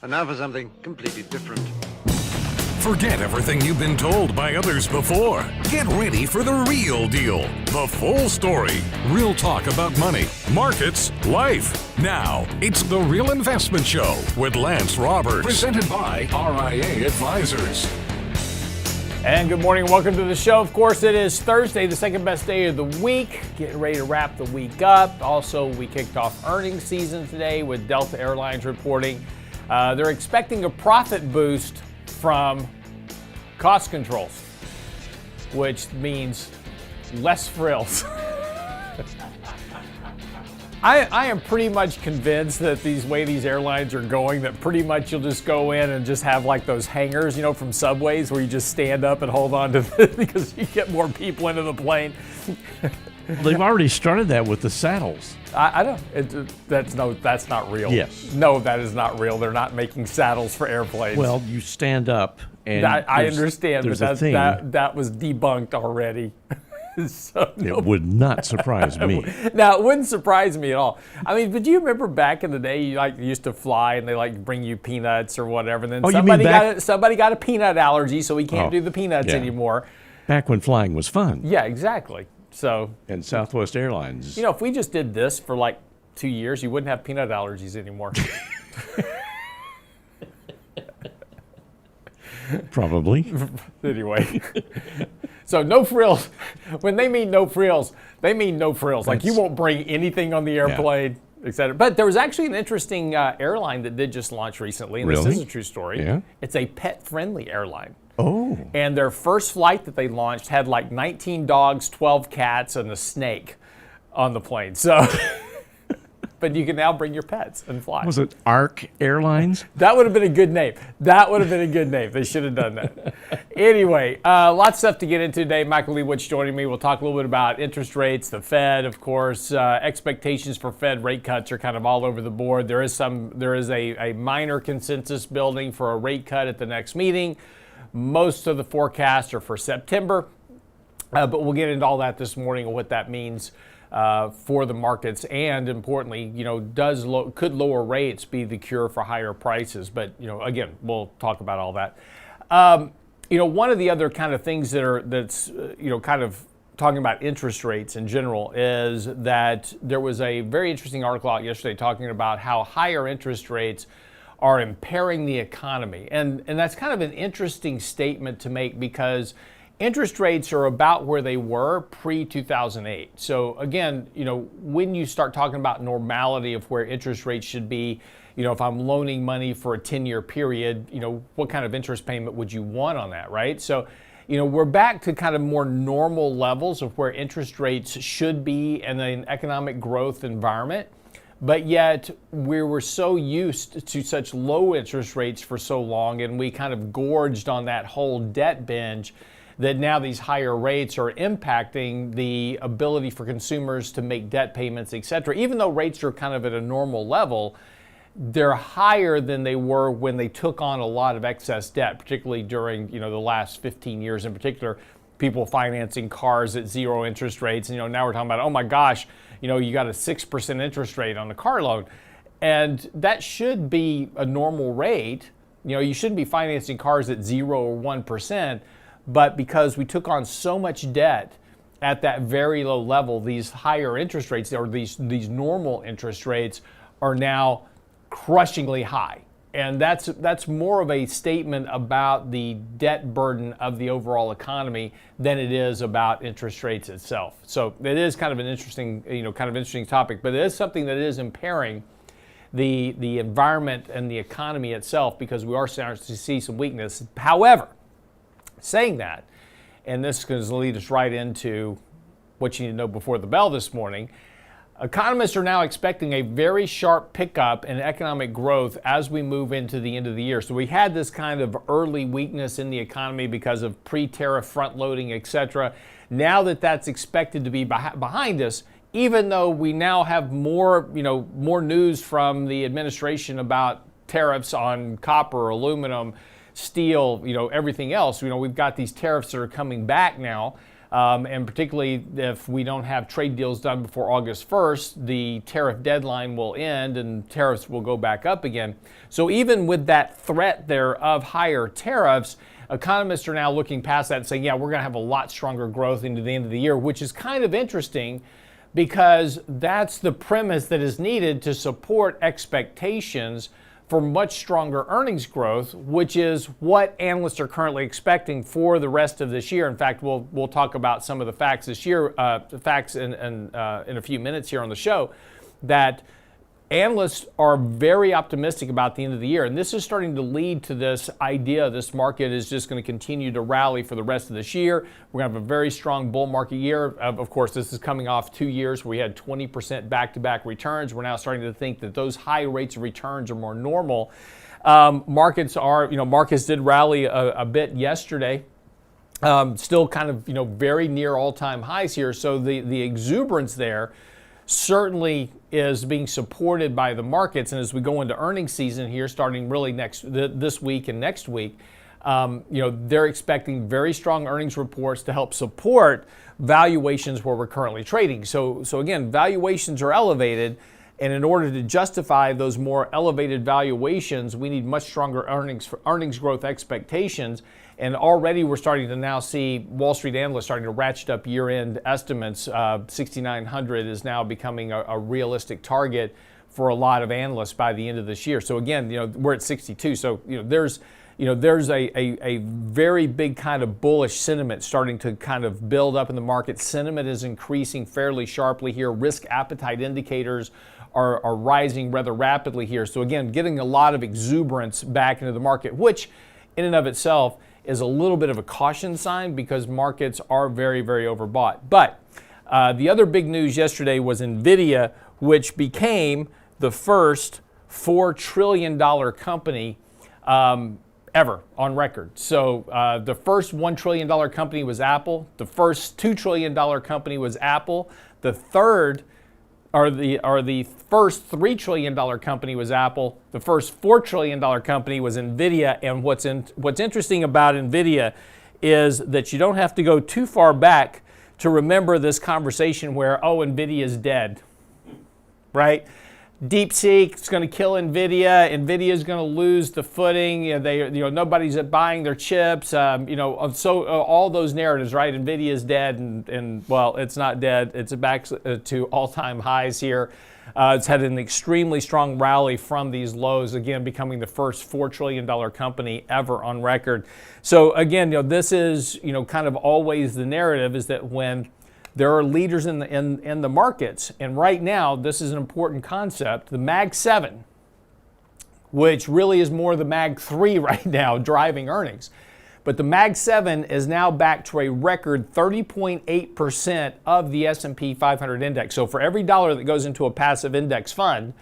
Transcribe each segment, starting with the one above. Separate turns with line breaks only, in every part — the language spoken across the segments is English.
And now for something completely different.
Forget everything you've been told by others before. Get ready for the real deal, the full story. Real talk about money, markets, life. Now, it's The Real Investment Show with Lance Roberts. Presented by RIA Advisors.
And good morning, welcome to the show. Of course, it is Thursday, the second best day of the week. Getting ready to wrap the week up. Also, we kicked off earnings season today with Delta Airlines reporting. They're expecting a profit boost from cost controls, which means less frills. I am pretty much convinced that these airlines are going, that pretty much you'll just go in and just have like those hangers, from Subways where you just stand up and hold on to this because you get more people into the plane.
They've already started that with the saddles.
I don't. That's not real.
Yes.
No, that is not real. They're not making saddles for airplanes.
Well, you stand up and
I understand, but that was debunked already. So
it would not surprise me.
Now, it wouldn't surprise me at all. I mean, but do you remember back in the day, you used to fly and they bring you peanuts or whatever, and then somebody got a peanut allergy, so we can't do the peanuts anymore.
Back when flying was fun.
Yeah, exactly. So.
And Southwest Airlines.
If we just did this for 2 years, you wouldn't have peanut allergies anymore.
Probably.
Anyway. So no frills. When they mean no frills, they mean no frills. You won't bring anything on the airplane, etc. But there was actually an interesting airline that did just launch recently, and this is a true story.
Yeah.
It's a pet-friendly airline.
Oh.
And their first flight that they launched had 19 dogs, 12 cats, and a snake on the plane. So, but you can now bring your pets and fly.
Was it ARC Airlines?
That would have been a good name. They should have done that. Anyway, lots of stuff to get into today. Michael Lebowitz joining me. We'll talk a little bit about interest rates, the Fed, of course. Expectations for Fed rate cuts are kind of all over the board. There is a minor consensus building for a rate cut at the next meeting. Most of the forecasts are for September, but we'll get into all that this morning and what that means for the markets, and importantly, could lower rates be the cure for higher prices? But again, we'll talk about all that. One of the other kind of things that's kind of talking about interest rates in general is that there was a very interesting article out yesterday talking about how higher interest rates are impairing the economy, and that's kind of an interesting statement to make because interest rates are about where they were pre-2008. So again, when you start talking about normality of where interest rates should be, if I'm loaning money for a 10-year period, what kind of interest payment would you want on that, right? So, we're back to kind of more normal levels of where interest rates should be in an economic growth environment. But yet we were so used to such low interest rates for so long, and we kind of gorged on that whole debt binge, that now these higher rates are impacting the ability for consumers to make debt payments, et cetera. Even though rates are kind of at a normal level, they're higher than they were when they took on a lot of excess debt, particularly during the last 15 years in particular. People financing cars at zero interest rates. And now we're talking about, oh my gosh, you got a 6% interest rate on a car loan. And that should be a normal rate. You shouldn't be financing cars at 0 or 1%. But because we took on so much debt at that very low level, these higher interest rates, or these normal interest rates, are now crushingly high. And that's more of a statement about the debt burden of the overall economy than it is about interest rates itself. So it is kind of an interesting topic, but it is something that is impairing the environment and the economy itself because we are starting to see some weakness. However, saying that, and this is going to lead us right into what you need to know before the bell this morning, economists are now expecting a very sharp pickup in economic growth as we move into the end of the year. So we had this kind of early weakness in the economy because of pre-tariff front loading, et cetera. Now that that's expected to be behind us, even though we now have more news from the administration about tariffs on copper, aluminum, steel, everything else. We've got these tariffs that are coming back now. And particularly if we don't have trade deals done before August 1st, the tariff deadline will end and tariffs will go back up again. So even with that threat there of higher tariffs, economists are now looking past that and saying, yeah, we're going to have a lot stronger growth into the end of the year, which is kind of interesting because that's the premise that is needed to support expectations for much stronger earnings growth, which is what analysts are currently expecting for the rest of this year. In fact, we'll talk about some of the facts this year, facts in a few minutes here on the show, that analysts are very optimistic about the end of the year. And this is starting to lead to this idea this market is just going to continue to rally for the rest of this year. We're going to have a very strong bull market year. Of course, this is coming off 2 years where we had 20% back-to-back returns. We're now starting to think that those high rates of returns are more normal. Markets did rally a bit yesterday. Still kind of, very near all-time highs here. So the exuberance there certainly is being supported by the markets, and as we go into earnings season here, starting really this week and next week, they're expecting very strong earnings reports to help support valuations where we're currently trading. So again, valuations are elevated, and in order to justify those more elevated valuations, we need much stronger earnings growth expectations. And already we're starting to now see Wall Street analysts starting to ratchet up year-end estimates. 6,900 is now becoming a realistic target for a lot of analysts by the end of this year. So again, we're at 62. So there's a very big kind of bullish sentiment starting to kind of build up in the market. Sentiment is increasing fairly sharply here. Risk appetite indicators are rising rather rapidly here. So again, getting a lot of exuberance back into the market, which in and of itself is a little bit of a caution sign because markets are very, very overbought. But the other big news yesterday was NVIDIA, which became the first $4 trillion company ever on record. So the first $1 trillion company was Apple. The first $2 trillion company was Apple. The first $3 trillion company was Apple. The first $4 trillion company was NVIDIA. And what's interesting about NVIDIA is that you don't have to go too far back to remember this conversation where, NVIDIA is dead, right? DeepSeek is going to kill NVIDIA. NVIDIA is going to lose the footing. Nobody's buying their chips. All those narratives, right? NVIDIA is dead, and it's not dead. It's back to all-time highs here. It's had an extremely strong rally from these lows, again, becoming the first $4 trillion company ever on record. So again, this is kind of always the narrative is that when there are leaders in the markets, and right now this is an important concept, the Mag 7, which really is more the Mag 3 right now driving earnings. But the Mag 7 is now back to a record 30.8% of the S&P 500 index. So for every dollar that goes into a passive index fund,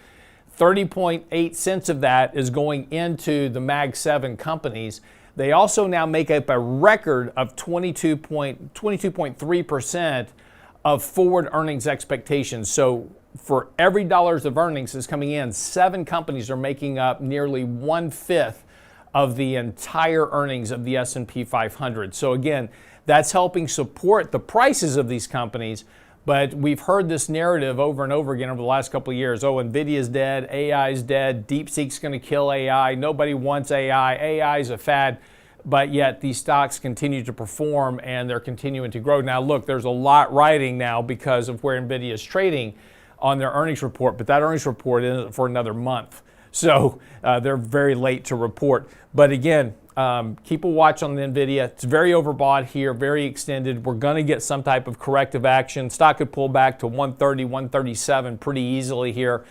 30.8 cents of that is going into the Mag 7 companies. They also now make up a record of 22.3% of forward earnings expectations. So for every dollars of earnings that's coming in, 7 companies are making up nearly 1/5 of the entire earnings of the S&P 500. So again, that's helping support the prices of these companies. But we've heard this narrative over and over again over the last couple of years. NVIDIA's dead, AI's dead, DeepSeek's going to kill AI, nobody wants AI, AI's a fad. But yet these stocks continue to perform and they're continuing to grow. Now look, there's a lot riding now because of where NVIDIA is trading on their earnings report, but that earnings report isn't for another month. So they're very late to report. But again, keep a watch on the NVIDIA. It's very overbought here, very extended. We're going to get some type of corrective action. Stock could pull back to 130, 137 pretty easily here.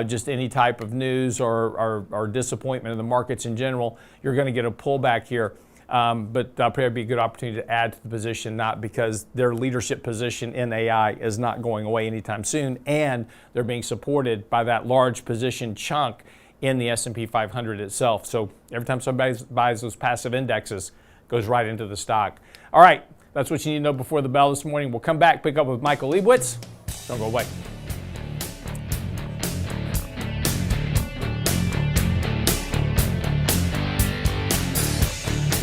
Just any type of news or disappointment in the markets in general, you're going to get a pullback here. But that'll probably be a good opportunity to add to the position, not because their leadership position in AI is not going away anytime soon, and they're being supported by that large position chunk in the S&P 500 itself. So every time somebody buys those passive indexes, it goes right into the stock. All right, that's what you need to know before the bell this morning. We'll come back, pick up with Michael Lebowitz. Don't go away.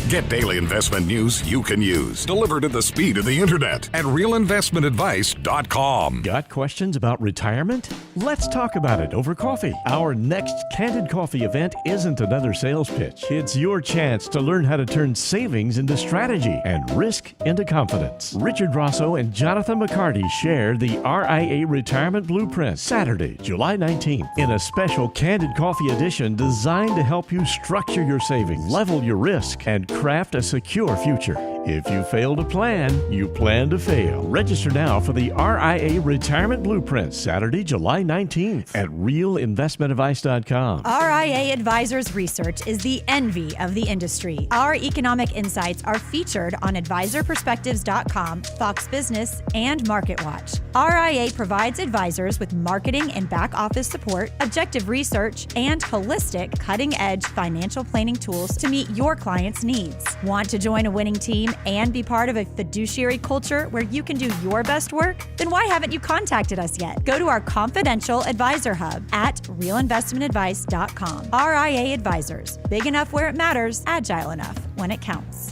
Get daily investment news you can use, delivered at the speed of the internet at realinvestmentadvice.com.
Got questions about retirement? Let's talk about it over coffee. Our next Candid Coffee event isn't another sales pitch. It's your chance to learn how to turn savings into strategy and risk into confidence. Richard Rosso and Jonathan McCarty share the RIA Retirement Blueprint Saturday, July 19th, in a special Candid Coffee edition designed to help you structure your savings, level your risk, and craft a secure future. If you fail to plan, you plan to fail. Register now for the RIA Retirement Blueprint, Saturday, July 19th at realinvestmentadvice.com.
RIA Advisors Research is the envy of the industry. Our economic insights are featured on advisorperspectives.com, Fox Business, and MarketWatch. RIA provides advisors with marketing and back office support, objective research, and holistic, cutting-edge financial planning tools to meet your clients' needs. Want to join a winning team and be part of a fiduciary culture where you can do your best work? Then why haven't you contacted us yet? Go to our confidential advisor hub at realinvestmentadvice.com. RIA Advisors. Big enough where it matters, agile enough when it counts.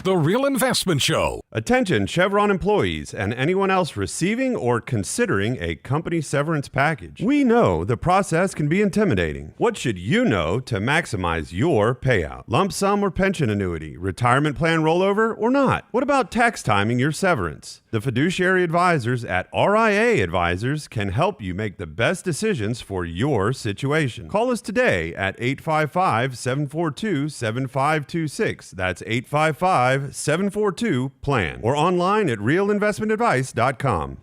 The Real Investment Show.
Attention Chevron employees and anyone else receiving or considering a company severance package. We know the process can be intimidating. What should you know to maximize your payout? Lump sum or pension annuity, retirement plan rollover or not? What about tax timing your severance? The fiduciary advisors at RIA Advisors can help you make the best decisions for your situation. Call us today at 855-742-7526. That's 855-742-PLAN or online at realinvestmentadvice.com.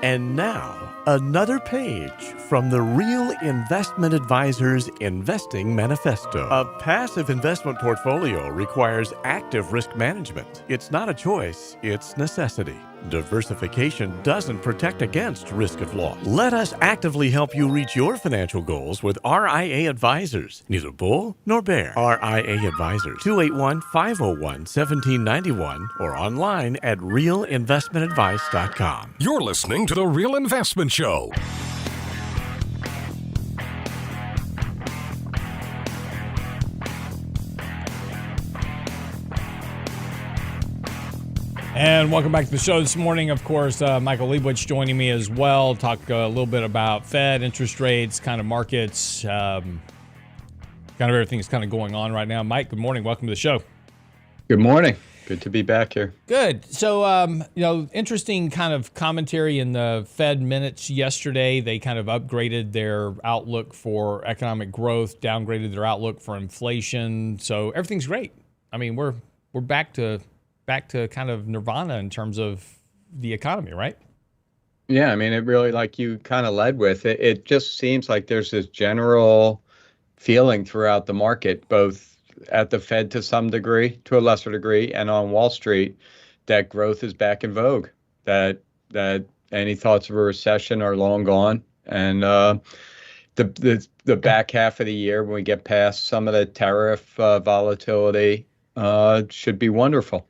And now, another page from the Real Investment Advisors Investing Manifesto. A passive investment portfolio requires active risk management. It's not a choice, it's necessity. Diversification doesn't protect against risk of loss. Let us actively help you reach your financial goals with RIA Advisors. Neither bull nor bear. RIA Advisors, 281-501-1791 or online at realinvestmentadvice.com.
You're listening to The Real Investment Show.
And welcome back to the show this morning. Of course, Michael Lebowitz joining me as well. Talk a little bit about Fed, interest rates, kind of markets, kind of everything that's kind of going on right now. Mike, good morning. Welcome to the show.
Good morning. Good to be back here.
Good. So, interesting kind of commentary in the Fed minutes yesterday. They kind of upgraded their outlook for economic growth, downgraded their outlook for inflation. So everything's great. I mean, we're back to kind of nirvana in terms of the economy, right?
Yeah, I mean, it really, like you kind of led with, it just seems like there's this general feeling throughout the market, both at the Fed to some degree, to a lesser degree, and on Wall Street, that growth is back in vogue, that any thoughts of a recession are long gone. And the back half of the year, when we get past some of the tariff volatility, should be wonderful.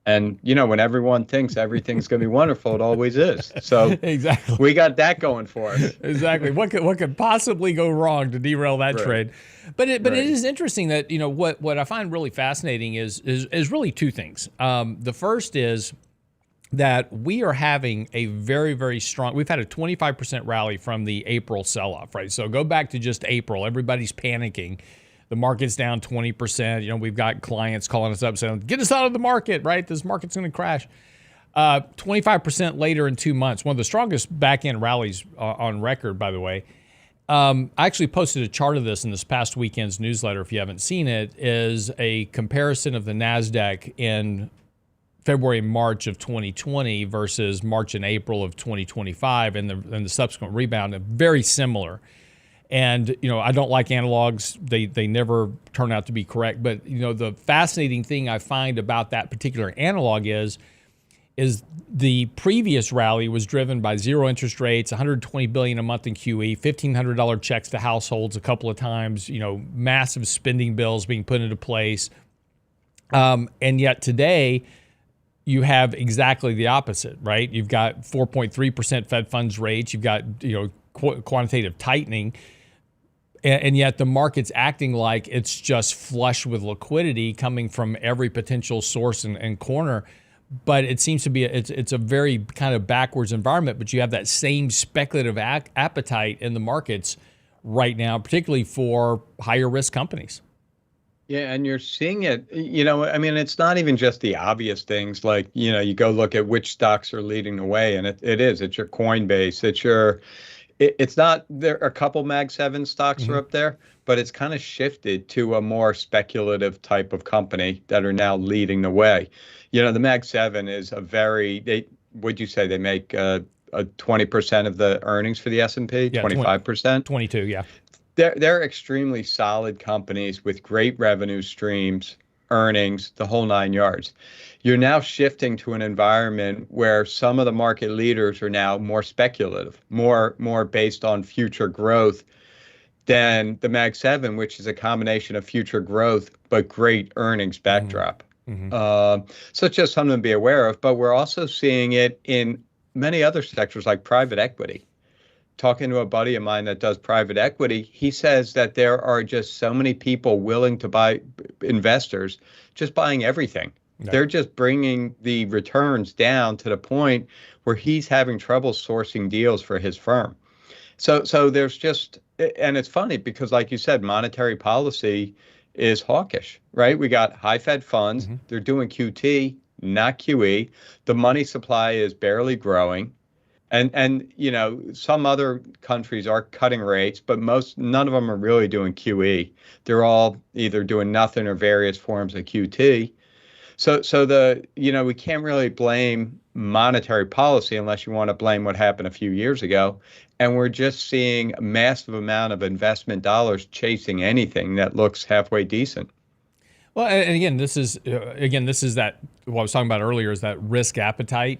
And, when everyone thinks everything's going to be wonderful, it always is. So
exactly,
we got that going for us.
Exactly. What could possibly go wrong to derail that trade? But it is interesting that, what I find really fascinating is really two things. The first is that we are having a very, very strong, we've had a 25% rally from the April sell-off, right? So go back to just April, everybody's panicking. The market's down 20%. We've got clients calling us up saying, get us out of the market, right? This market's going to crash. 25% later in 2 months, one of the strongest back-end rallies on record, by the way. I actually posted a chart of this in this past weekend's newsletter. If you haven't seen it, is a comparison of the NASDAQ in February and March of 2020 versus March and April of 2025 and the subsequent rebound. Very similar. And, I don't like analogs. They never turn out to be correct. But, the fascinating thing I find about that particular analog is the previous rally was driven by zero interest rates, $120 billion a month in QE, $1,500 checks to households a couple of times, massive spending bills being put into place. And yet today, you have exactly the opposite, right? You've got 4.3% Fed funds rates. You've got, quantitative tightening. and yet the market's acting like it's just flush with liquidity coming from every potential source and corner. But it seems to be it's a very kind of backwards environment. But you have that same speculative appetite in the markets right now, particularly for higher risk companies.
Yeah, and you're seeing it, I mean, it's not even just the obvious things like, you go look at which stocks are leading the way, and it's your Coinbase, it's not, there are a couple Mag 7 stocks are up there, but it's kind of shifted to a more speculative type of company that are now leading the way. The Mag 7 is would you say they make a 20% of the earnings for the S&P, 25%?
22, yeah.
They're extremely solid companies with great revenue streams, earnings, the whole 9 yards. You're now shifting to an environment where some of the market leaders are now more speculative, more based on future growth than the Mag 7, which is a combination of future growth but great earnings backdrop. So it's just something to be aware of. But we're also seeing it in many other sectors like private equity. Talking to a buddy of mine that does private equity, he says that there are just so many people willing to buy, investors, just buying everything. No. They're just bringing the returns down to the point where he's having trouble sourcing deals for his firm. So there's just, and it's funny because like you said, monetary policy is hawkish, right? We got high Fed funds. They're doing QT, not QE. The money supply is barely growing. And some other countries are cutting rates, but none of them are really doing QE. They're all either doing nothing or various forms of QT. So we can't really blame monetary policy unless you want to blame what happened a few years ago. And we're just seeing a massive amount of investment dollars chasing anything that looks halfway decent.
Well, and again, this is that what I was talking about earlier is that risk appetite.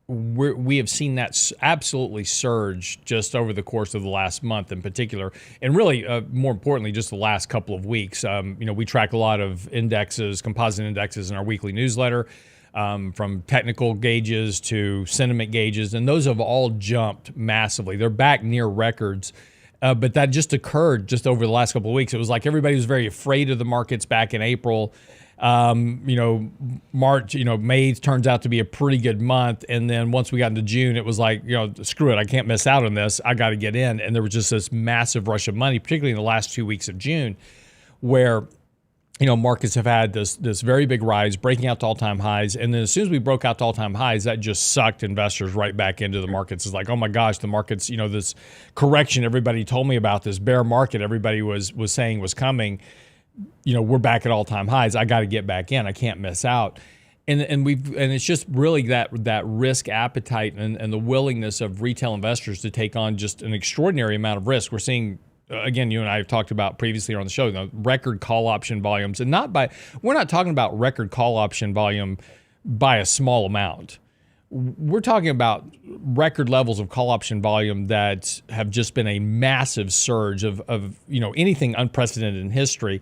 We have seen that absolutely surge just over the course of the last month in particular, and really, more importantly, just the last couple of weeks. We track a lot of indexes, composite indexes in our weekly newsletter, from technical gauges to sentiment gauges, and those have all jumped massively. They're back near records, but that just occurred just over the last couple of weeks. It was like everybody was very afraid of the markets back in April. March, May turns out to be a pretty good month. And then once we got into June, it was like, screw it, I can't miss out on this. I got to get in. And there was just this massive rush of money, particularly in the last 2 weeks of June, where, markets have had this very big rise, breaking out to all-time highs. And then as soon as we broke out to all-time highs, that just sucked investors right back into the markets. It's like, oh my gosh, the markets, this correction everybody told me about, this bear market everybody was saying was coming. We're back at all-time highs. I got to get back in. I can't miss out. And it's just really that risk appetite and the willingness of retail investors to take on just an extraordinary amount of risk. We're seeing, again, you and I have talked about previously on the show, record call option volumes, and we're not talking about record call option volume by a small amount. We're talking about record levels of call option volume that have just been a massive surge of anything unprecedented in history.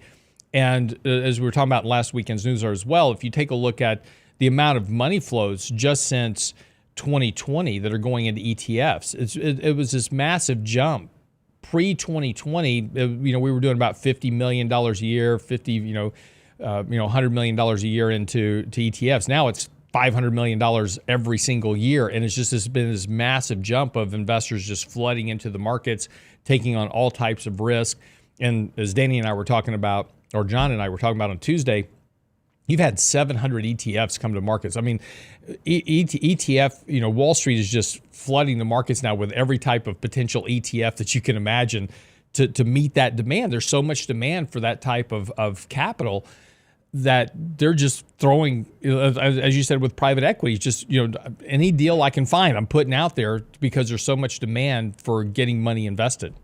And as we were talking about in last weekend's newsletter as well, if you take a look at the amount of money flows just since 2020 that are going into ETFs, it was this massive jump. Pre-2020, we were doing about $50 million a year, $100 million a year into ETFs. Now it's $500 million every single year. And it's just been this massive jump of investors just flooding into the markets, taking on all types of risk. And as Danny and I were talking about, or John and I were talking about on Tuesday, you've had 700 ETFs come to markets. I mean, ETF, Wall Street is just flooding the markets now with every type of potential ETF that you can imagine to meet that demand. There's so much demand for that type of capital that they're just throwing, as you said, with private equity, just, any deal I can find, I'm putting out there because there's so much demand for getting money invested.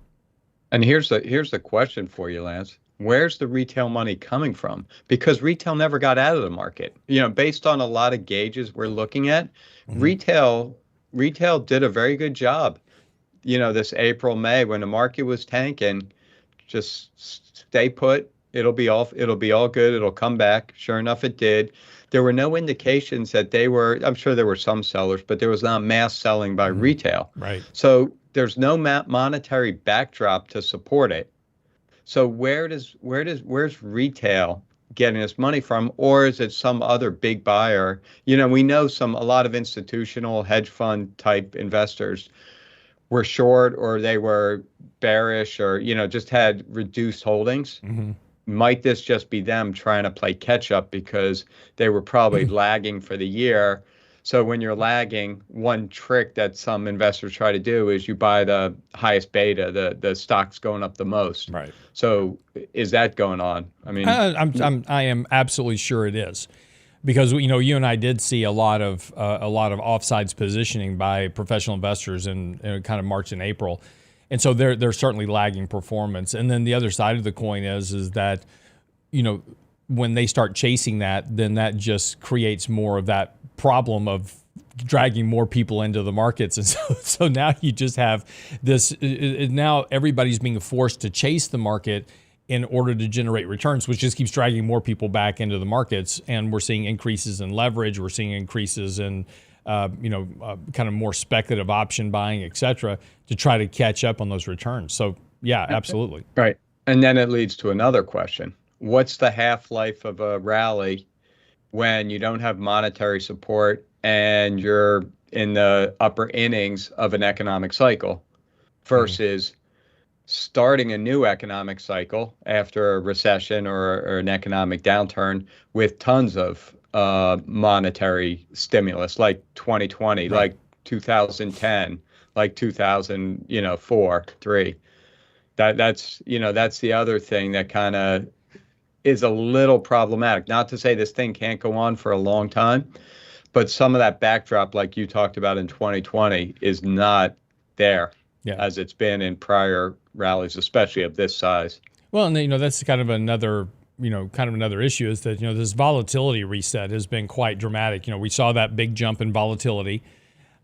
And here's the question for you, Lance. Where's the retail money coming from? Because retail never got out of the market. Based on a lot of gauges we're looking at, retail did a very good job. This April, May, when the market was tanking, just stay put. It'll be all good. It'll come back. Sure enough, it did. There were no indications that I'm sure there were some sellers, but there was not mass selling by retail.
Right.
So there's no monetary backdrop to support it. So where's retail getting this money from, or is it some other big buyer? We know a lot of institutional hedge fund type investors were short, or they were bearish, or just had reduced holdings.
Mm-hmm.
Might this just be them trying to play catch up because they were probably lagging for the year? So when you're lagging, one trick that some investors try to do is you buy the highest beta, the stocks going up the most.
Right.
So is that going on? I mean,
I am absolutely sure it is, because you and I did see a lot of offsides positioning by professional investors in kind of March and April, and so they're certainly lagging performance. And then the other side of the coin is that when they start chasing that, then that just creates more of that problem of dragging more people into the markets. And so now you just have this, now everybody's being forced to chase the market in order to generate returns, which just keeps dragging more people back into the markets. And we're seeing increases in leverage. We're seeing increases in, kind of more speculative option buying, et cetera, to try to catch up on those returns. So yeah, absolutely.
Right. And then it leads to another question. What's the half-life of a rally when you don't have monetary support and you're in the upper innings of an economic cycle versus starting a new economic cycle after a recession or an economic downturn with tons of monetary stimulus, like 2020,
right,
like 2010, like 2004, 3. That's the other thing that kind of is a little problematic. Not to say this thing can't go on for a long time, but some of that backdrop, like you talked about in 2020, is not there as it's been in prior rallies, especially of this size.
Well, and that's kind of another issue is that this volatility reset has been quite dramatic. We saw that big jump in volatility,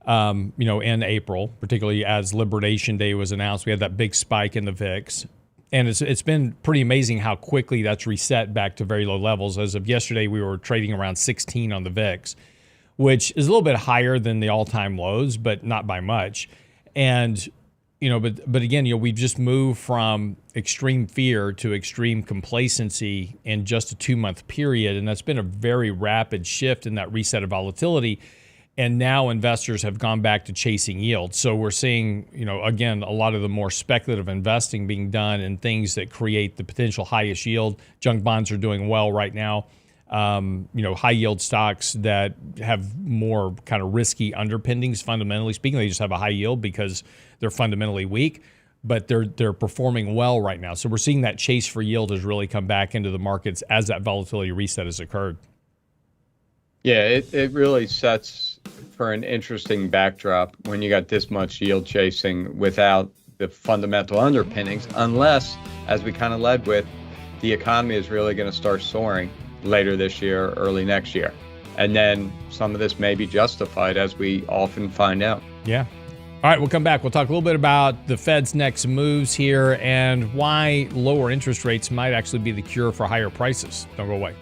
in April, particularly as Liberation Day was announced. We had that big spike in the VIX. And it's been pretty amazing how quickly that's reset back to very low levels. As of yesterday, we were trading around 16 on the VIX, which is a little bit higher than the all-time lows, but not by much. And but again, we've just moved from extreme fear to extreme complacency in just a 2-month period, and that's been a very rapid shift in that reset of volatility. And now investors have gone back to chasing yield. So we're seeing, again, a lot of the more speculative investing being done in things that create the potential highest yield. Junk bonds are doing well right now. High yield stocks that have more kind of risky underpinnings, fundamentally speaking, they just have a high yield because they're fundamentally weak, but they're performing well right now. So we're seeing that chase for yield has really come back into the markets as that volatility reset has occurred.
Yeah, it really sets for an interesting backdrop when you got this much yield chasing without the fundamental underpinnings, unless, as we kind of led with, the economy is really going to start soaring later this year, early next year. And then some of this may be justified, as we often find out.
Yeah. All right, we'll come back. We'll talk a little bit about the Fed's next moves here and why lower interest rates might actually be the cure for higher prices. Don't go away.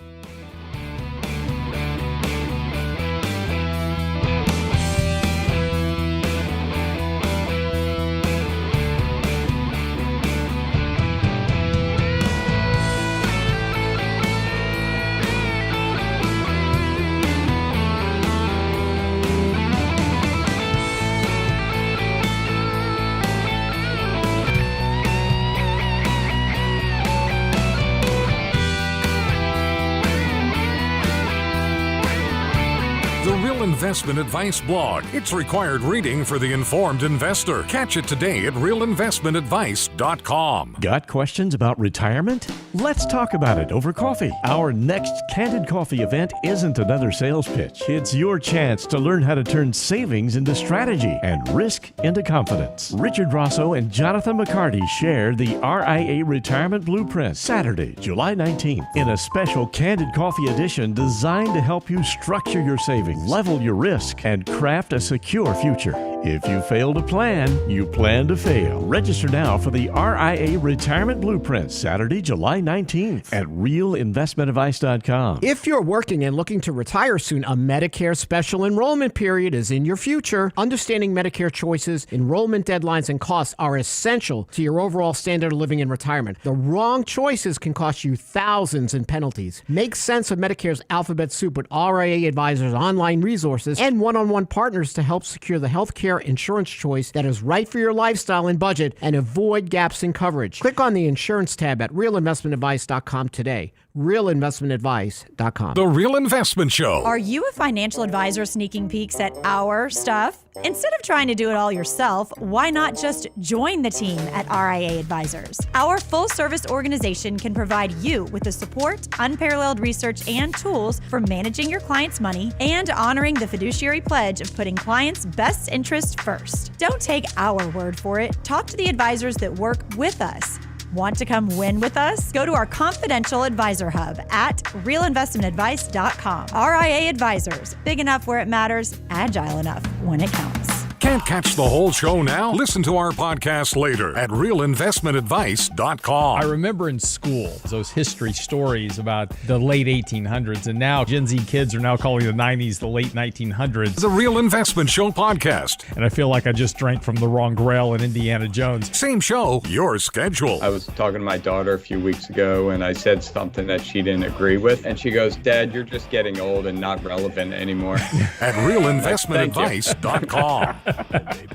Investment Advice blog. It's required reading for the informed investor. Catch it today at realinvestmentadvice.com.
Got questions about retirement? Let's talk about it over coffee. Our next Candid Coffee event isn't another sales pitch. It's your chance to learn how to turn savings into strategy and risk into confidence. Richard Rosso and Jonathan McCarty share the RIA Retirement Blueprint Saturday, July 19th, in a special Candid Coffee edition designed to help you structure your savings, level your risk, and craft a secure future. If you fail to plan, you plan to fail. Register now for the RIA Retirement Blueprint, Saturday, July 19th at realinvestmentadvice.com.
If you're working and looking to retire soon, a Medicare special enrollment period is in your future. Understanding Medicare choices, enrollment deadlines, and costs are essential to your overall standard of living in retirement. The wrong choices can cost you thousands in penalties. Make sense of Medicare's alphabet soup with RIA Advisors online resources and one-on-one partners to help secure the healthcare insurance choice that is right for your lifestyle and budget and avoid gaps in coverage. Click on the insurance tab at realinvestmentadvice.com today. realinvestmentadvice.com.
The Real Investment Show.
Are you a financial advisor sneaking peeks at our stuff? Instead of trying to do it all yourself, why not just join the team at RIA Advisors? Our full-service organization can provide you with the support, unparalleled research, and tools for managing your clients' money and honoring the fiduciary pledge of putting clients' best interest first. Don't take our word for it. Talk to the advisors that work with us. Want to come win with us? Go to our confidential advisor hub at realinvestmentadvice.com. RIA Advisors, big enough where it matters, agile enough when it counts.
Can't catch the whole show now? Listen to our podcast later at realinvestmentadvice.com.
I remember in school those history stories about the late 1800s, and now Gen Z kids are now calling the 90s the late 1900s.
The Real Investment Show podcast.
And I feel like I just drank from the wrong grail in Indiana Jones.
Same show, your schedule.
I was talking to my daughter a few weeks ago, and I said something that she didn't agree with. And she goes, "Dad, you're just getting old and not relevant anymore."
At realinvestmentadvice.com.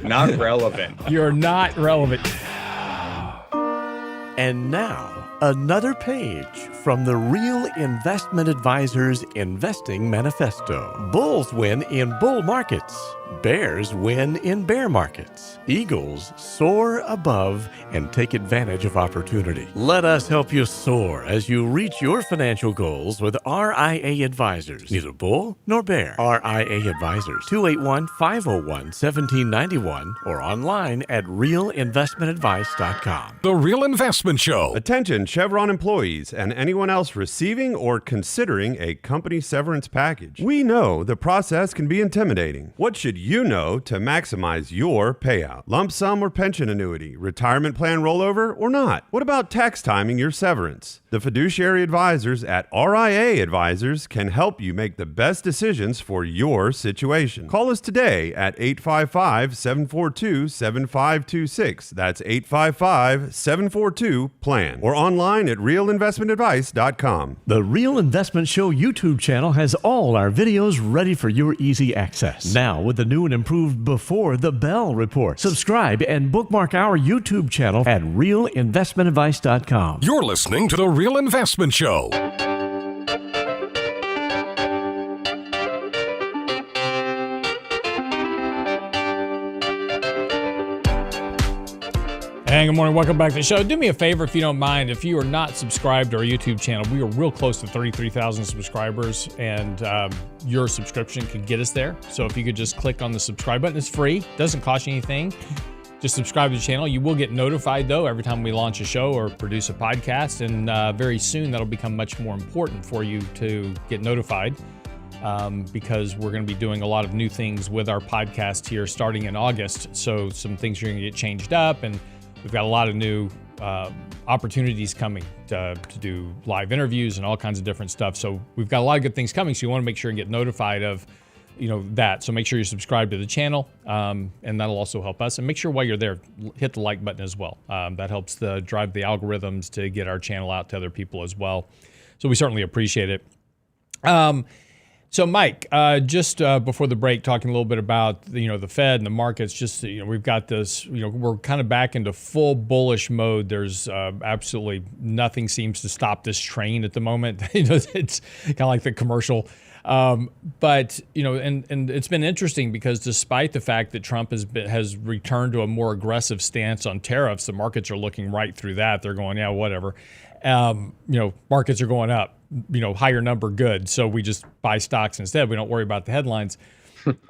Not relevant.
You're not relevant.
And now, another page from the Real Investment Advisors Investing Manifesto. Bulls win in bull markets. Bears win in bear markets. Eagles soar above and take advantage of opportunity. Let us help you soar as you reach your financial goals with RIA Advisors. Neither bull nor bear. RIA Advisors, 281-501-1791 or online at realinvestmentadvice.com.
The Real Investment Show.
Attention Chevron employees and anyone else receiving or considering a company severance package. We know the process can be intimidating. What should you know to maximize your payout? Lump sum or pension annuity, retirement plan rollover or not? What about tax timing your severance? The fiduciary advisors at RIA Advisors can help you make the best decisions for your situation. Call us today at 855-742-7526. That's 855-742-PLAN or online at realinvestmentadvice.com.
The Real Investment Show YouTube channel has all our videos ready for your easy access. Now with the new and improved Before the Bell report. Subscribe and bookmark our YouTube channel at realinvestmentadvice.com.
You're listening to The Real Investment Show.
And good morning, welcome back to the show. Do me a favor if you don't mind, if you are not subscribed to our YouTube channel, we are real close to 33,000 subscribers, and your subscription could get us there. So if you could just click on the subscribe button, it's free, doesn't cost you anything. Just subscribe to the channel. You will get notified, though, every time we launch a show or produce a podcast, and very soon that'll become much more important for you to get notified. Because we're going to be doing a lot of new things with our podcast here starting in August. So some things are going to get changed up, and we've got a lot of new opportunities coming to do live interviews and all kinds of different stuff. So we've got a lot of good things coming. So you want to make sure and get notified of, that. So make sure you're subscribed to the channel, and that'll also help us. And make sure while you're there, hit the like button as well. That helps drive the algorithms to get our channel out to other people as well. So we certainly appreciate it. So Mike, just before the break, talking a little bit about the Fed and the markets. Just we've got this. We're kind of back into full bullish mode. There's absolutely nothing seems to stop this train at the moment. It's kind of like the commercial. But and it's been interesting because despite the fact that Trump has returned to a more aggressive stance on tariffs, the markets are looking right through that. They're going, yeah, whatever. Markets are going up. Higher number, good. So we just buy stocks instead. We don't worry about the headlines.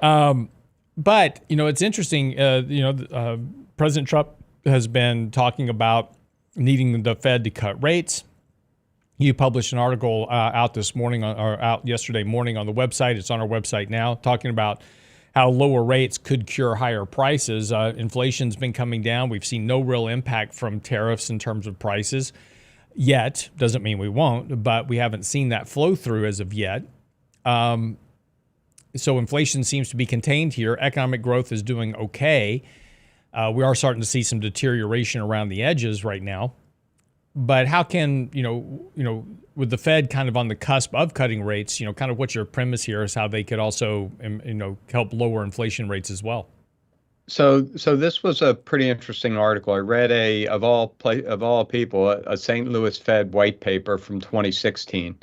But it's interesting. President Trump has been talking about needing the Fed to cut rates. You published an article out yesterday morning on the website. It's on our website now, talking about how lower rates could cure higher prices. Inflation's been coming down. We've seen no real impact from tariffs in terms of prices yet. Doesn't mean we won't, but we haven't seen that flow through as of yet. So inflation seems to be contained here. Economic growth is doing okay. We are starting to see some deterioration around the edges right now. But how can, with the Fed kind of on the cusp of cutting rates, kind of what's your premise here is how they could also, help lower inflation rates as well?
So this was a pretty interesting article. I read of all people, a St. Louis Fed white paper from 2016.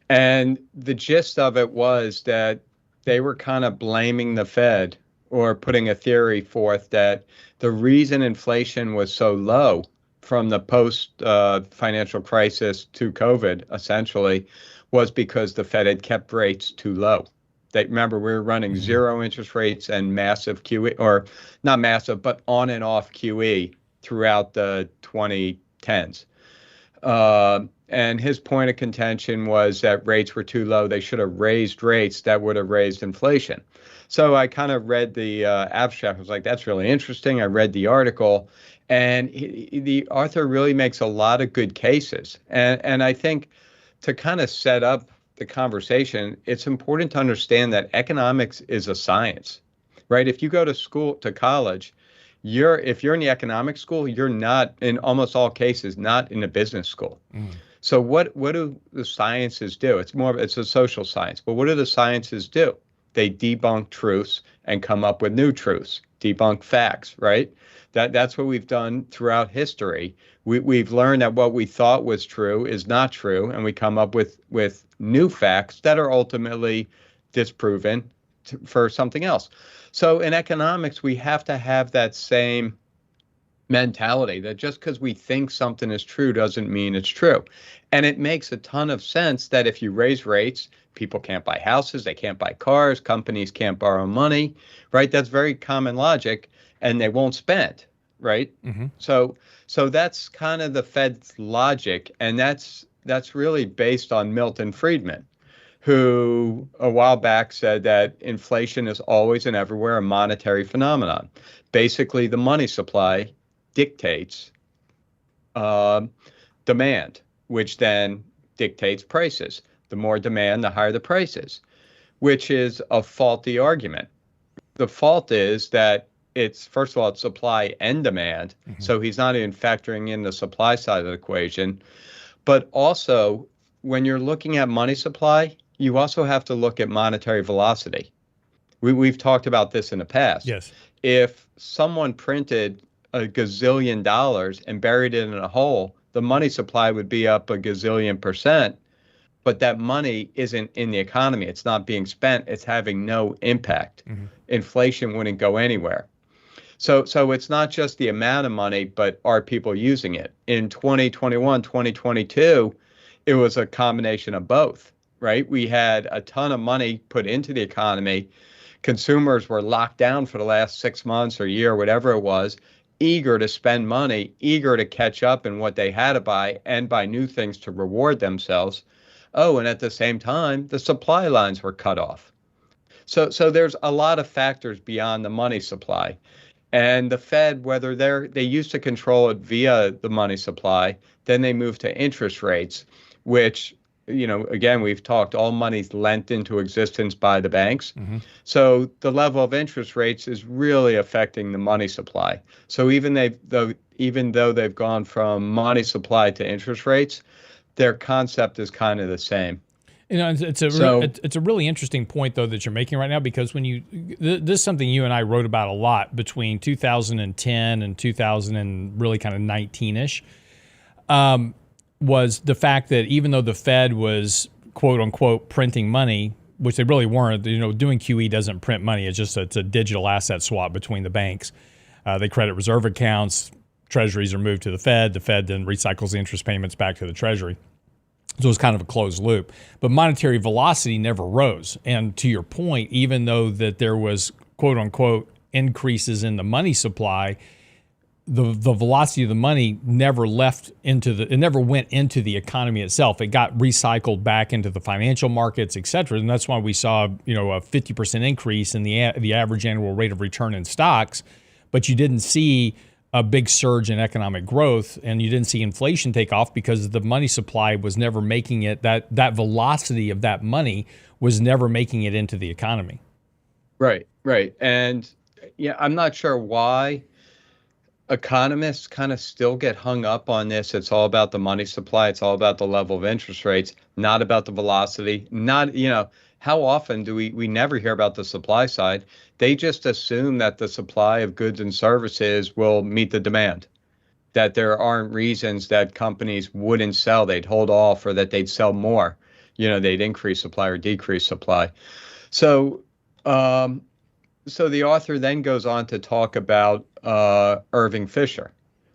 And the gist of it was that they were kind of blaming the Fed or putting a theory forth that the reason inflation was so low from the post-financial crisis to COVID, essentially, was because the Fed had kept rates too low. Remember, we were running zero interest rates and massive QE, or not massive, but on and off QE throughout the 2010s. And his point of contention was that rates were too low. They should have raised rates that would have raised inflation. So I kind of read the abstract. I was like, that's really interesting. I read the article, and the author really makes a lot of good cases. And I think to kind of set up the conversation, it's important to understand that economics is a science, right? If you go to college, if you're in the economics school, you're not, in almost all cases, not in a business school. So what do the sciences do? It's a social science. But what do the sciences do? They debunk truths and come up with new truths, debunk facts, right? That's what we've done throughout history. We've learned that what we thought was true is not true, and we come up with new facts that are ultimately disproven for something else. So in economics, we have to have that same mentality that just because we think something is true doesn't mean it's true. And it makes a ton of sense that if you raise rates, people can't buy houses, they can't buy cars, companies can't borrow money, right? That's very common logic, and they won't spend, right? So that's kind of the Fed's logic, and that's really based on Milton Friedman, who a while back said that inflation is always and everywhere a monetary phenomenon. Basically, the money supply dictates demand, which then dictates prices. The more demand, the higher the prices, which is a faulty argument. The fault is that it's, first of all, it's supply and demand. So he's not even factoring in the supply side of the equation. But also, when you're looking at money supply, you also have to look at monetary velocity. We've talked about this in the past.
Yes.
If someone printed a gazillion dollars and buried it in a hole, the money supply would be up a gazillion %. But that money isn't in the economy. It's not being spent. It's having no impact. Inflation wouldn't go anywhere. So it's not just the amount of money, but are people using it? In 2021, 2022, it was a combination of both, right? We had a ton of money put into the economy. Consumers were locked down for the last 6 months or year, whatever it was, eager to spend money, eager to catch up in what they had to buy and buy new things to reward themselves. Oh, and at the same time, the supply lines were cut off. So there's a lot of factors beyond the money supply. And the Fed, whether they used to control it via the money supply, then they moved to interest rates, which, again, we've talked, all money's lent into existence by the banks. So the level of interest rates is really affecting the money supply. So even though they've gone from money supply to interest rates, their concept is kind of the same.
It's a really interesting point, though, that you're making right now, because this is something you and I wrote about a lot between 2010 and 2000 and really kind of 19-ish, was the fact that even though the Fed was, quote unquote, printing money, which they really weren't, doing QE doesn't print money. It's a digital asset swap between the banks. They credit reserve accounts. Treasuries are moved to the Fed. The Fed then recycles the interest payments back to the Treasury. So it's kind of a closed loop. But monetary velocity never rose. And to your point, even though that there was, quote unquote, increases in the money supply, the velocity of the money never went into the economy itself. It got recycled back into the financial markets, et cetera. And that's why we saw, a 50% increase in the average annual rate of return in stocks, but you didn't see a big surge in economic growth, and you didn't see inflation take off because the money supply was never making it, that velocity of that money was never making it into the economy.
Right. And I'm not sure why economists kind of still get hung up on this. It's all about the money supply. It's all about the level of interest rates, not about the velocity. Not, how often do we never hear about the supply side? They just assume that the supply of goods and services will meet the demand, that there aren't reasons that companies wouldn't sell, they'd hold off, or that they'd sell more, they'd increase supply or decrease supply. So the author then goes on to talk about Irving Fisher,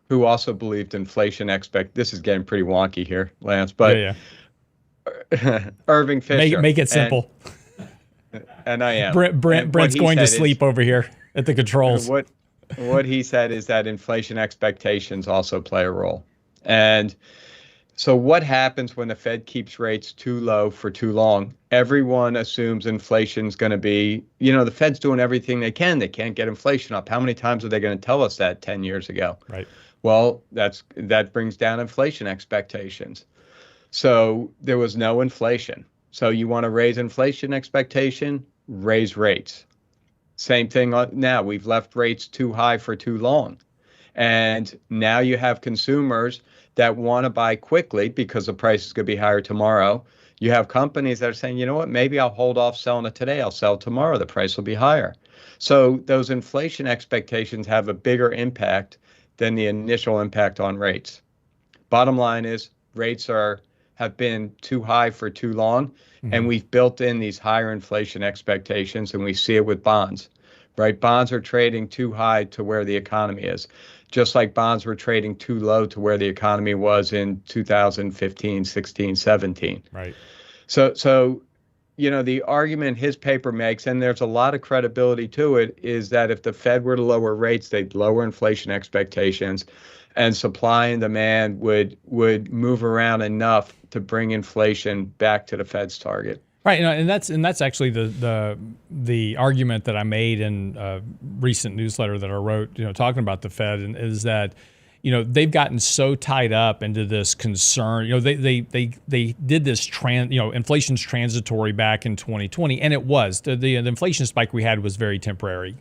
who also believed inflation this is getting pretty wonky here, Lance, but
yeah.
Irving Fisher.
Make it simple.
And I am.
Brent's going to sleep over here at the controls.
What he said is that inflation expectations also play a role. And so what happens when the Fed keeps rates too low for too long? Everyone assumes inflation's going to be, the Fed's doing everything they can. They can't get inflation up. How many times are they going to tell us that 10 years ago?
Right.
Well, that brings down inflation expectations. So there was no inflation. So you want to raise inflation expectation, raise rates. Same thing now. We've left rates too high for too long. And now you have consumers that want to buy quickly because the price is going to be higher tomorrow. You have companies that are saying, you know what, maybe I'll hold off selling it today. I'll sell tomorrow. The price will be higher. So those inflation expectations have a bigger impact than the initial impact on rates. Bottom line is rates have been too high for too long, and we've built in these higher inflation expectations, and we see it with bonds, right? Bonds are trading too high to where the economy is, just like bonds were trading too low to where the economy was in 2015, 16, 17.
Right.
So the argument his paper makes, and there's a lot of credibility to it, is that if the Fed were to lower rates, they'd lower inflation expectations, and supply and demand would move around enough to bring inflation back to the Fed's target.
Right, and that's actually the argument that I made in a recent newsletter that I wrote, talking about the Fed, and is that, they've gotten so tied up into this concern. They did this inflation's transitory back in 2020, and it was the inflation spike we had was very temporary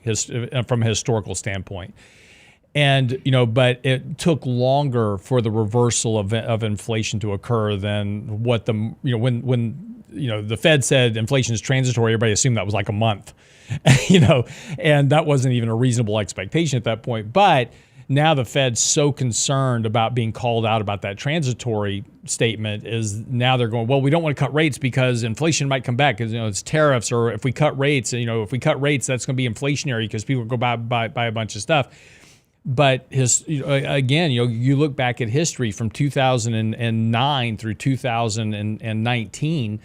from a historical standpoint. And, but it took longer for the reversal of inflation to occur than what when the Fed said inflation is transitory, everybody assumed that was like a month, and that wasn't even a reasonable expectation at that point. But now the Fed's so concerned about being called out about that transitory statement is now they're going, well, we don't want to cut rates because inflation might come back because, it's tariffs, or if we cut rates, that's going to be inflationary because people go buy a bunch of stuff. But again, you look back at history from 2009 through 2019,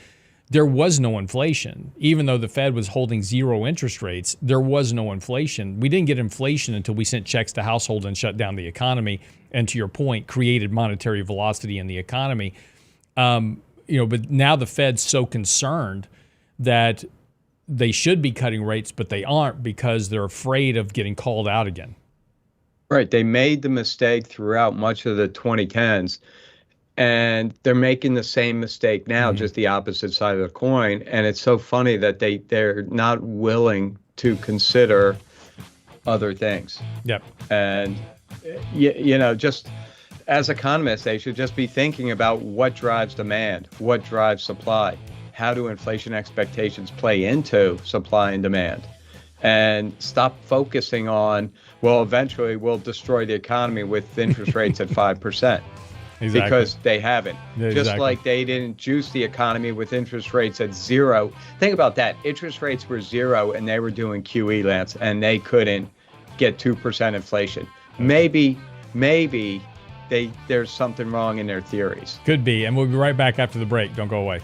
there was no inflation. Even though the Fed was holding zero interest rates, there was no inflation. We didn't get inflation until we sent checks to households and shut down the economy, and to your point, created monetary velocity in the economy. But now the Fed's so concerned that they should be cutting rates, but they aren't because they're afraid of getting called out again.
Right. They made the mistake throughout much of the 2010s, and they're making the same mistake now, just the opposite side of the coin. And it's so funny that they're not willing to consider other things.
Yep.
And, just as economists, they should just be thinking about what drives demand, what drives supply, how do inflation expectations play into supply and demand, and stop focusing on, well, eventually we'll destroy the economy with interest rates at 5%. Exactly. Because they haven't. Yeah, just like they didn't juice the economy with interest rates at 0. Think about that. Interest rates were 0 and they were doing QE, Lance, and they couldn't get 2% inflation. Maybe there's something wrong in their theories.
Could be. And we'll be right back after the break. Don't go away.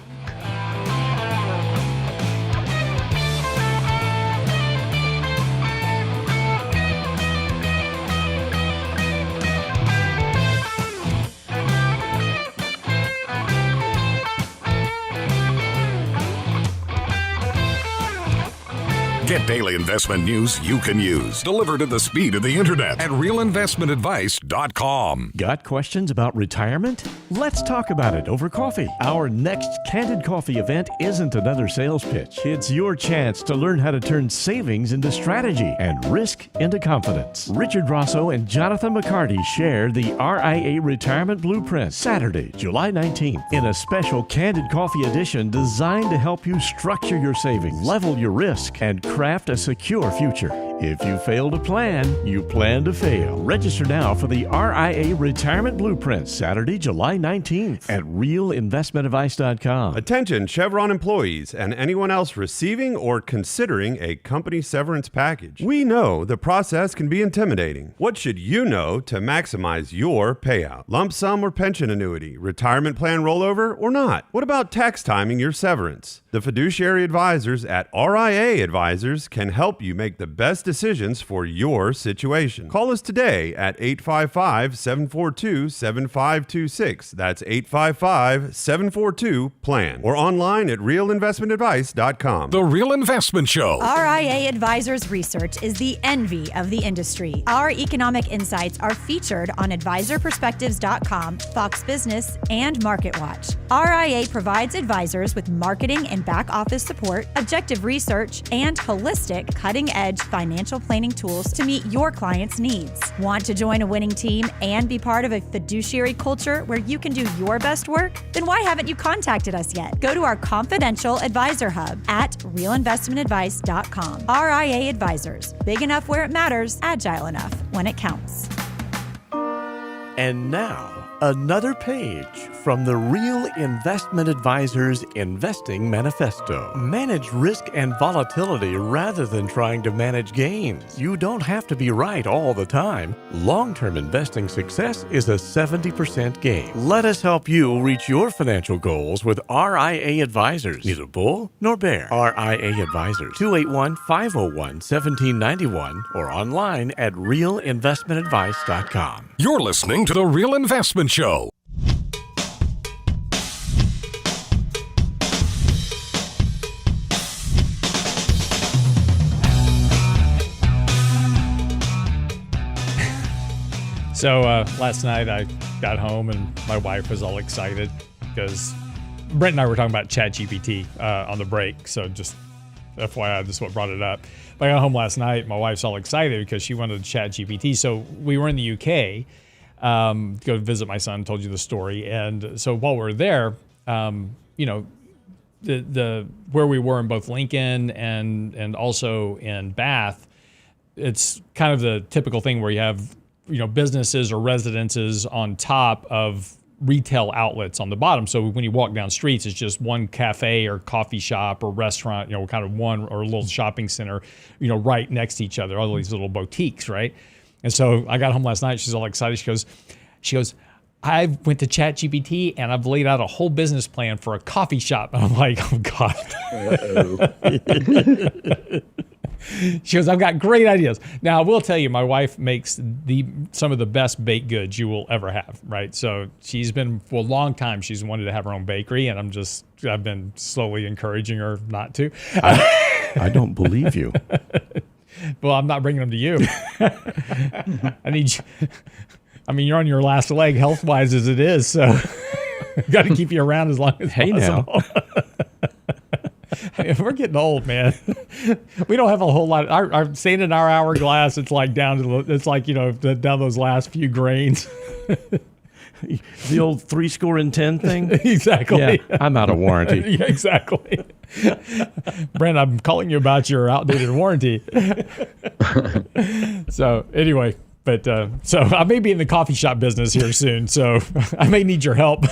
Get daily investment news you can use, delivered at the speed of the internet at realinvestmentadvice.com.
Got questions about retirement? Let's talk about it over coffee. Our next Candid Coffee event isn't another sales pitch. It's your chance to learn how to turn savings into strategy and risk into confidence. Richard Rosso and Jonathan McCarty share the RIA Retirement Blueprint Saturday, July 19th, in a special Candid Coffee edition designed to help you structure your savings, level your risk, and craft a secure future. If you fail to plan, you plan to fail. Register now for the RIA Retirement Blueprint, Saturday, July 19th at realinvestmentadvice.com.
Attention Chevron employees and anyone else receiving or considering a company severance package. We know the process can be intimidating. What should you know to maximize your payout? Lump sum or pension annuity, retirement plan rollover or not? What about tax timing your severance? The fiduciary advisors at RIA Advisors can help you make the best decisions for your situation. Call us today at 855-742-7526. That's 855-742-PLAN. Or online at realinvestmentadvice.com.
The Real Investment Show.
RIA Advisors Research is the envy of the industry. Our economic insights are featured on advisorperspectives.com, Fox Business, and MarketWatch. RIA provides advisors with marketing and back office support, objective research, and holistic, cutting-edge financial planning tools to meet your clients' needs. Want to join a winning team and be part of a fiduciary culture where you can do your best work? Then why haven't you contacted us yet? Go to our confidential advisor hub at realinvestmentadvice.com. RIA Advisors. Big enough where it matters, agile enough when it counts.
And now, another page from the Real Investment Advisors Investing Manifesto. Manage risk and volatility rather than trying to manage gains. You don't have to be right all the time. Long-term investing success is a 70% gain. Let us help you reach your financial goals with RIA Advisors. Neither bull nor bear. RIA Advisors, 281-501-1791 or online at realinvestmentadvice.com.
You're listening to The Real Investment Show.
So last night I got home and my wife was all excited because Brent and I were talking about ChatGPT on the break. So just FYI, this is what brought it up. But I got home last night. My wife's all excited because she wanted ChatGPT. So we were in the UK to go visit my son. Told you the story. And so while we were there, you know, the where we were in both Lincoln and also in Bath, it's kind of the typical thing where you have, you know, businesses or residences on top of retail outlets on the bottom. So when you walk down streets, it's just one cafe or coffee shop or restaurant, you know, kind of one or a little shopping center, you know, right next to each other, all these little boutiques, right? And so I got home last night. She's all excited. She goes, I went to ChatGPT and I've laid out a whole business plan for a coffee shop. And I'm like, oh God. She goes, I've got great ideas. Now, I will tell you, my wife makes some of the best baked goods you will ever have, right? So she's been, for a long time, she's wanted to have her own bakery, and I've been slowly encouraging her not to.
I don't believe you.
Well, I'm not bringing them to you. I need you. I mean, you're on your last leg health-wise as it is, so got to keep you around as long as possible. We're getting old, man. We don't have a whole lot. Our saying in our hourglass, it's like down to you know, down those last few grains.
The old 70 thing?
Exactly.
Yeah, I'm out of warranty.
Yeah, exactly. Brent, I'm calling you about your outdated warranty. So anyway, but so I may be in the coffee shop business here soon, so I may need your help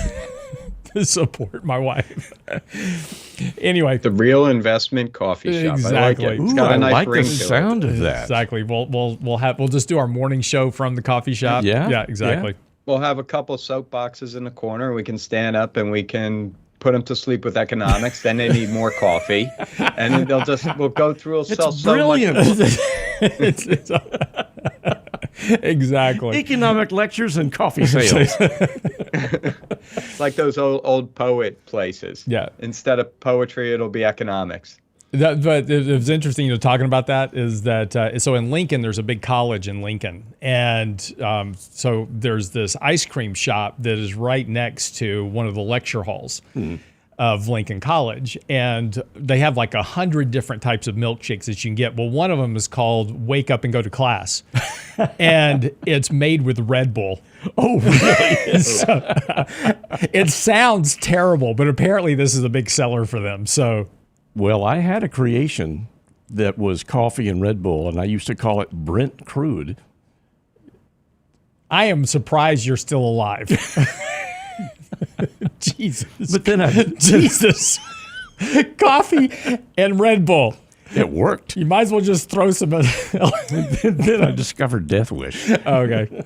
to support my wife. Anyway,
the Real Investment Coffee Shop.
Exactly.
I like it. It's got a nice ring
the
to
sound
it.
of that.
Exactly. We'll just do our morning show from the coffee shop.
Yeah.
Yeah. Exactly.
Yeah.
We'll have a couple soapboxes in the corner. We can stand up and we can put them to sleep with economics. Then they need more coffee, and then we'll go through. We'll sell
Brilliant.
so much.
It's exactly.
Economic lectures and coffee sales.
Like those old poet places.
Yeah.
Instead of poetry, it'll be economics.
But it was interesting, talking about that is that, so in Lincoln, there's a big college in Lincoln. And so there's this ice cream shop that is right next to one of the lecture halls of Lincoln College. And they have like 100 different types of milkshakes that you can get. Well, one of them is called Wake Up and Go to Class. And it's made with Red Bull. Oh, really? So, it sounds terrible, but apparently this is a big seller for them. So...
Well, I had a creation that was coffee and Red Bull, and I used to call it Brent Crude.
I am surprised you're still alive. Jesus.
But then
Jesus. Coffee and Red Bull.
It worked.
You might as well just throw some.
Then I discovered Death Wish.
Okay.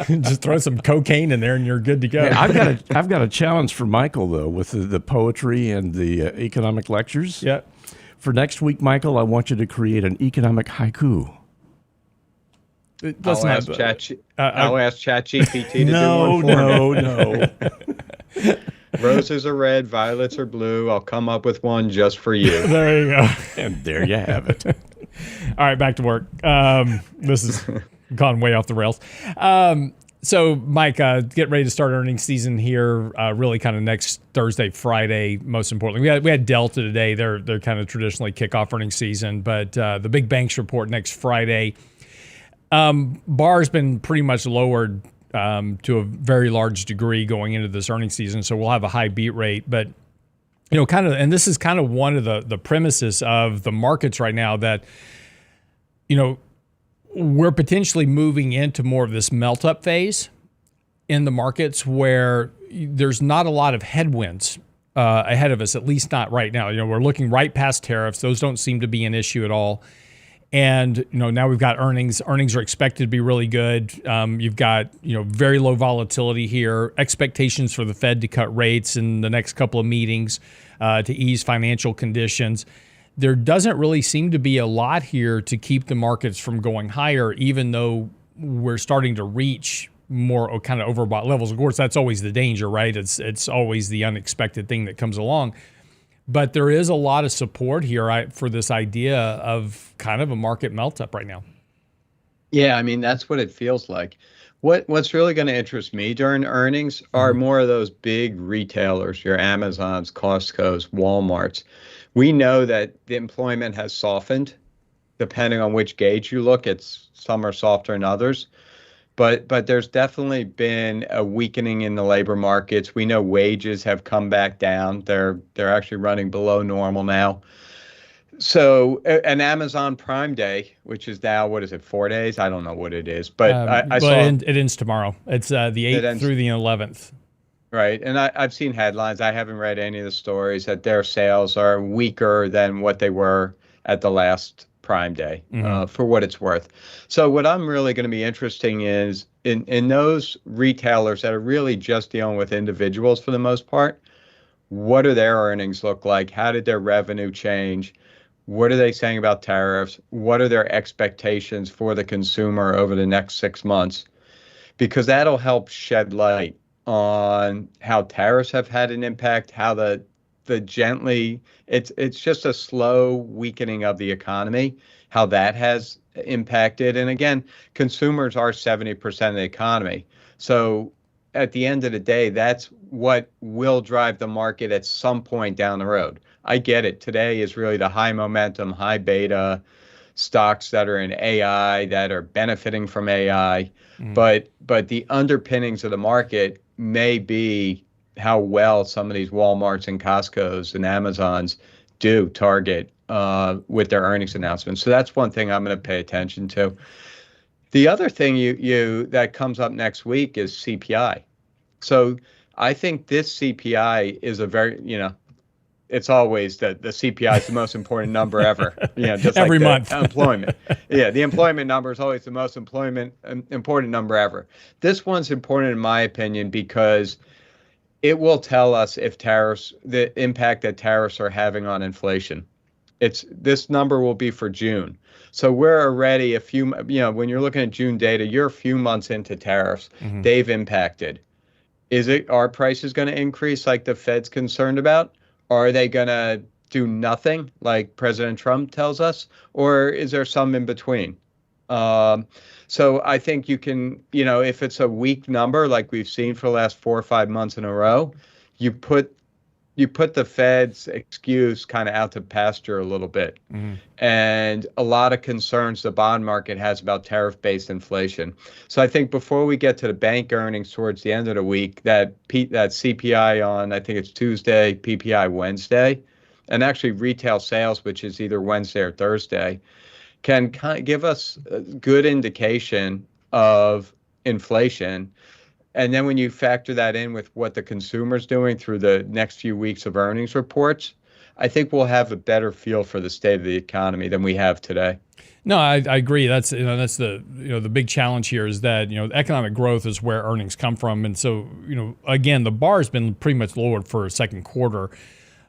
Just throw some cocaine in there and you're good to go.
Hey, I've got a challenge for Michael, though, with the poetry and the economic lectures.
Yeah.
For next week, Michael, I want you to create an economic haiku.
I'll ask ChatGPT to do one for me.
No.
Roses are red, violets are blue. I'll come up with one just for you.
There you go.
And there you have it.
All right, back to work. This has gone way off the rails. So, Mike, get ready to start earnings season here. Really, kind of next Thursday, Friday. Most importantly, we had Delta today. They're kind of traditionally kick off earnings season, but the big banks report next Friday. Bar's been pretty much lowered to a very large degree going into this earnings season, so we'll have a high beat rate. But and this is kind of one of the premises of the markets right now that we're potentially moving into more of this melt up phase in the markets where there's not a lot of headwinds ahead of us, at least not right now. We're looking right past tariffs; those don't seem to be an issue at all. And now we've got earnings. Earnings are expected to be really good. You've got very low volatility here. Expectations for the Fed to cut rates in the next couple of meetings to ease financial conditions. There doesn't really seem to be a lot here to keep the markets from going higher, even though we're starting to reach more kind of overbought levels. Of course, that's always the danger, right? It's always the unexpected thing that comes along. But there is a lot of support here for this idea of kind of a market melt up right now.
Yeah, I mean, that's what it feels like. What's really going to interest me during earnings are more of those big retailers, your Amazons, Costco's, Walmarts. We know that the employment has softened. Depending on which gauge you look, some are softer than others. But there's definitely been a weakening in the labor markets. We know wages have come back down. They're actually running below normal now. So an Amazon Prime Day, which is now, 4 days? I don't know what it is, but I saw
it ends tomorrow. It's the 8th through the 11th.
Right, and I've seen headlines. I haven't read any of the stories that their sales are weaker than what they were at the last Prime Day, for what it's worth. So what I'm really going to be interested is in those retailers that are really just dealing with individuals for the most part. What do their earnings look like? How did their revenue change? What are they saying about tariffs? What are their expectations for the consumer over the next 6 months? Because that'll help shed light on how tariffs have had an impact, how it's just a slow weakening of the economy, how that has impacted. And again, consumers are 70% of the economy. So at the end of the day, that's what will drive the market at some point down the road. I get it. Today is really the high momentum, high beta stocks that are in AI that are benefiting from AI. But the underpinnings of the market may be how well some of these Walmarts and Costco's and Amazons do, Target, with their earnings announcements. So that's one thing I'm going to pay attention to. The other thing that comes up next week is CPI. So I think this CPI is a very, it's always the CPI is the most important number ever. Just
every
like
month.
Employment. Yeah, the employment number is always the most important number ever. This one's important in my opinion because it will tell us if the impact that tariffs are having on inflation. This number will be for June. So we're already when you're looking at June data, you're a few months into tariffs. They've impacted. Are prices going to increase like the Fed's concerned about? Or are they going to do nothing like President Trump tells us, or is there some in between? So I think you can, if it's a weak number like we've seen for the last 4 or 5 months in a row, you put the Fed's excuse kind of out to pasture a little bit. Mm-hmm. And a lot of concerns the bond market has about tariff-based inflation. So I think before we get to the bank earnings towards the end of the week, that CPI on, I think it's Tuesday, PPI Wednesday, and actually retail sales, which is either Wednesday or Thursday, can kind of give us a good indication of inflation. And then when you factor that in with what the consumer's doing through the next few weeks of earnings reports, I think we'll have a better feel for the state of the economy than we have today.
No, I agree. That's the big challenge here is that economic growth is where earnings come from, and so again the bar has been pretty much lowered for a second quarter,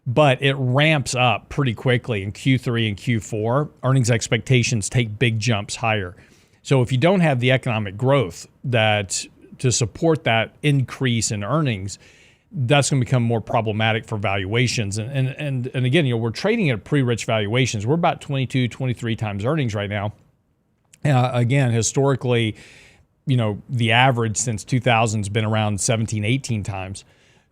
but it ramps up pretty quickly in Q3 and Q4. Earnings expectations take big jumps higher. So if you don't have the economic growth to support that increase in earnings, that's going to become more problematic for valuations. And again, we're trading at pre-rich valuations. We're about 22, 23 times earnings right now. Again, historically, the average since 2000 has been around 17, 18 times.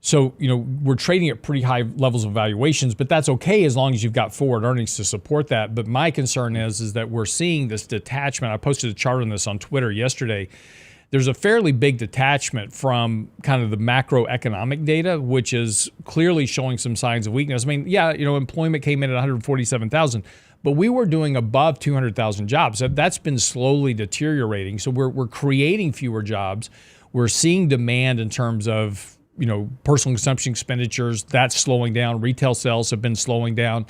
So, we're trading at pretty high levels of valuations, but that's okay as long as you've got forward earnings to support that. But my concern is that we're seeing this detachment. I posted a chart on this on Twitter yesterday. There's a fairly big detachment from kind of the macroeconomic data, which is clearly showing some signs of weakness. I mean, employment came in at 147,000, but we were doing above 200,000 jobs. That's been slowly deteriorating. So we're creating fewer jobs. We're seeing demand in terms of, personal consumption expenditures. That's slowing down. Retail sales have been slowing down.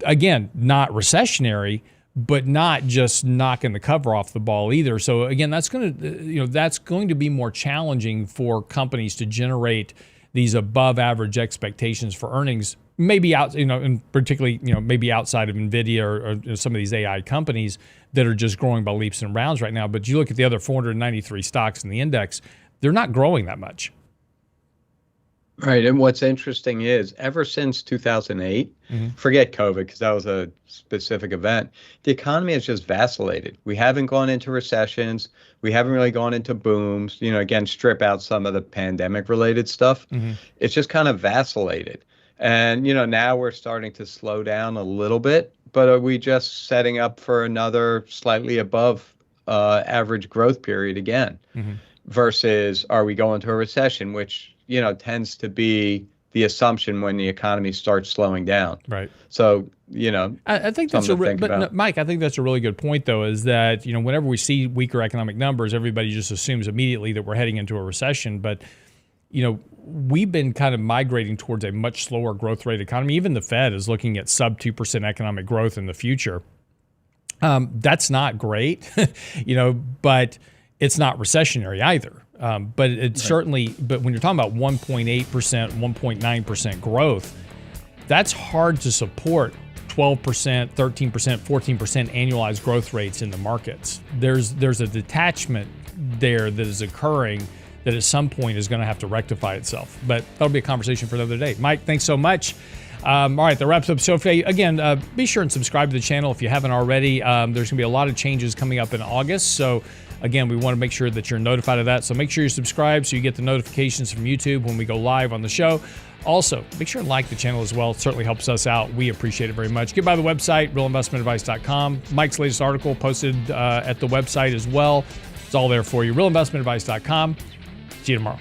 Again, not recessionary, but not just knocking the cover off the ball either. So again, that's going to be more challenging for companies to generate these above average expectations for earnings. Maybe and particularly, maybe outside of Nvidia or some of these AI companies that are just growing by leaps and bounds right now. But you look at the other 493 stocks in the index, they're not growing that much.
Right. And what's interesting is ever since 2008, forget COVID because that was a specific event, the economy has just vacillated. We haven't gone into recessions. We haven't really gone into booms, again, strip out some of the pandemic related stuff. It's just kind of vacillated. And, now we're starting to slow down a little bit, but are we just setting up for another slightly above average growth period again? Versus are we going to a recession, which tends to be the assumption when the economy starts slowing down.
Right.
So,
I think that's Mike, I think that's a really good point, though, is that, whenever we see weaker economic numbers, everybody just assumes immediately that we're heading into a recession. But, we've been kind of migrating towards a much slower growth rate economy. Even the Fed is looking at sub 2% economic growth in the future. That's not great, but it's not recessionary either. But it's certainly, but when you're talking about 1.8%, 1.9% growth, that's hard to support 12%, 13%, 14% annualized growth rates in the markets. There's a detachment there that is occurring that at some point is going to have to rectify itself. But that'll be a conversation for another day. Mike, thanks so much. All right, that wraps up the show today. Again, be sure and subscribe to the channel if you haven't already. There's going to be a lot of changes coming up in August. So again, we want to make sure that you're notified of that. So make sure you subscribe so you get the notifications from YouTube when we go live on the show. Also, make sure and like the channel as well. It certainly helps us out. We appreciate it very much. Get by the website, realinvestmentadvice.com. Mike's latest article posted at the website as well. It's all there for you. realinvestmentadvice.com. See you tomorrow.